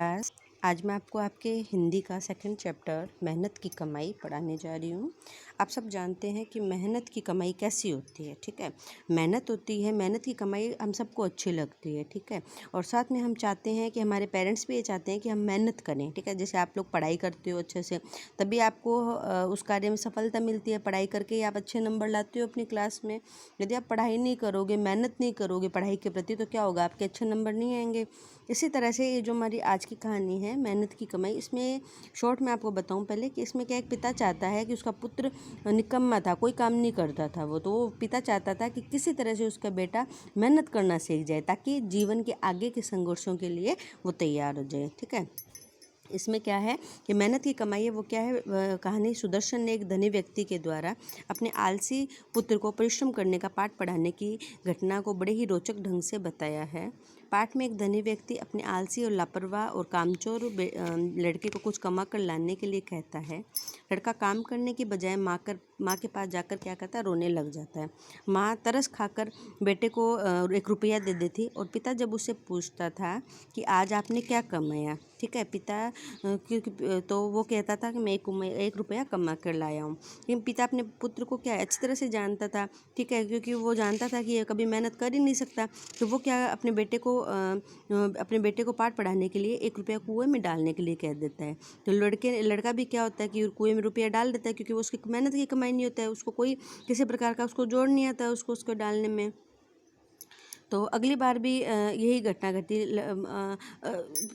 Class. आज मैं आपको आपके हिंदी का सेकंड चैप्टर मेहनत की कमाई पढ़ाने जा रही हूँ। आप सब जानते हैं कि मेहनत की कमाई कैसी होती है, ठीक है। मेहनत होती है, मेहनत की कमाई हम सबको अच्छी लगती है, ठीक है। और साथ में हम चाहते हैं कि हमारे पेरेंट्स भी ये चाहते हैं कि हम मेहनत करें, ठीक है। जैसे आप लोग पढ़ाई करते हो अच्छे से, तभी आपको उस कार्य में सफलता मिलती है। पढ़ाई करके ही आप अच्छे नंबर लाते हो अपनी क्लास में। यदि आप पढ़ाई नहीं करोगे, मेहनत नहीं करोगे पढ़ाई के प्रति, तो क्या होगा, आपके अच्छे नंबर नहीं आएंगे। इसी तरह से ये जो हमारी आज की कहानी है मेहनत की कमाई, इसमें शॉर्ट में आपको बताऊं पहले कि इसमें क्या, एक पिता चाहता है कि उसका पुत्र निकम्मा था, कोई काम नहीं करता था वो, तो वो पिता चाहता था कि किसी तरह से उसका बेटा मेहनत करना सीख जाए ताकि जीवन के आगे के संघर्षों के लिए वो तैयार हो जाए, ठीक है। इसमें क्या है कि मेहनत की कमाई है वो क्या है, कहानी सुदर्शन ने एक धनी व्यक्ति के द्वारा अपने आलसी पुत्र को परिश्रम करने का पाठ पढ़ाने की घटना को बड़े ही रोचक ढंग से बताया है। पाठ में एक धनी व्यक्ति अपने आलसी और लापरवाह और कामचोर लड़के को कुछ कमा कर लाने के लिए कहता है। लड़का काम करने की बजाय माँ के पास जाकर क्या करता है, रोने लग जाता है। माँ तरस खाकर बेटे को 1 रुपया दे देती और पिता जब उससे पूछता था कि आज आपने क्या कमाया, ठीक है, पिता क्योंकि तो वो कहता था कि मैं 1 रुपया कमा कर लाया हूँ। लेकिन पिता अपने पुत्र को क्या अच्छी तरह से जानता था, ठीक है, क्योंकि वो जानता था कि ये कभी मेहनत कर ही नहीं सकता। तो वो क्या अपने बेटे को पाठ पढ़ाने के लिए 1 रुपया कुएं में डालने के लिए कह देता है। तो लड़का भी क्या होता है कि कुएं में रुपया डाल देता है, क्योंकि वो उसकी मेहनत की कमाई नहीं होता है, उसको कोई किसी प्रकार का उसको जोड़ नहीं आता है उसको डालने में। तो अगली बार भी यही घटना घटी।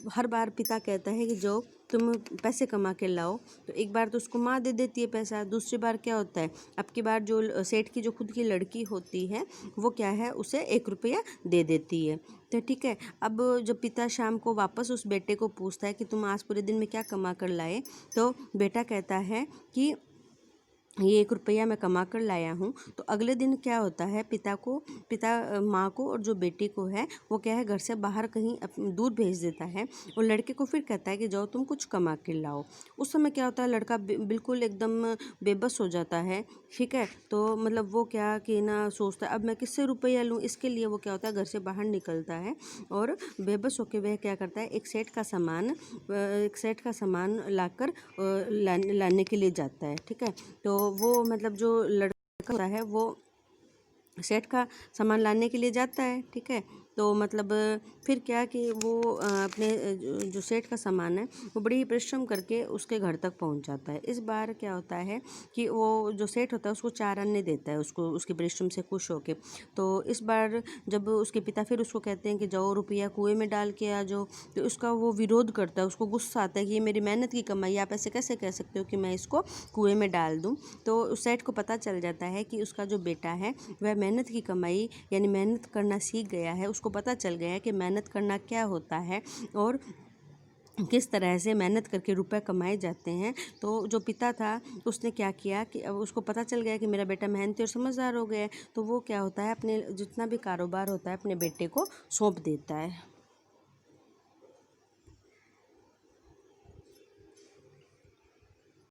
हर बार पिता कहता है कि जो तुम पैसे कमा के लाओ, तो एक बार तो उसको माँ दे देती है पैसा, दूसरी बार क्या होता है, अब की बार जो सेठ की जो खुद की लड़की होती है वो क्या है, उसे 1 रुपया दे देती है। तो ठीक है, अब जब पिता शाम को वापस उस बेटे को पूछता है कि तुम आज पूरे दिन में क्या कमा कर लाए, तो बेटा कहता है कि ये 1 रुपया मैं कमा कर लाया हूँ। तो अगले दिन क्या होता है, माँ को और जो बेटी को है वो क्या है, घर से बाहर कहीं दूर भेज देता है और लड़के को फिर कहता है कि जाओ तुम कुछ कमा के लाओ। उस समय क्या होता है, लड़का बिल्कुल एकदम बेबस हो जाता है, ठीक है। तो मतलब वो क्या कि ना सोचता है अब मैं किससे रुपया लूँ, इसके लिए वो क्या होता है, घर से बाहर निकलता है और बेबस होकर वह क्या करता है, एक सेठ का सामान लाकर लाने के लिए जाता है, ठीक है। तो वो मतलब जो लड़का होता है वो सेठ का सामान लाने के लिए जाता है, ठीक है। तो मतलब फिर क्या कि वो अपने जो सेठ का सामान है वो बड़ी ही परिश्रम करके उसके घर तक पहुंच जाता है। इस बार क्या होता है कि वो जो सेठ होता है उसको 4 अन्य देता है, उसको उसके परिश्रम से खुश होके। तो इस बार जब उसके पिता फिर उसको कहते हैं कि जाओ रुपया कुएं में डाल के आ जाओ, तो उसका वो विरोध करता है, उसको गुस्सा आता है कि ये मेरी मेहनत की कमाई, आप ऐसे कैसे कह सकते हो कि मैं इसको कुएं में डाल दूँ। तो उस सेठ को पता चल जाता है कि उसका जो बेटा है वह मेहनत की कमाई यानी मेहनत करना सीख गया है, उसको पता चल गया है कि मेहनत करना क्या होता है और किस तरह से मेहनत करके रुपए कमाए जाते हैं। तो जो पिता था उसने क्या किया कि अब उसको पता चल गया कि मेरा बेटा मेहनती और समझदार हो गया है, तो वो क्या होता है, अपने जितना भी कारोबार होता है अपने बेटे को सौंप देता है।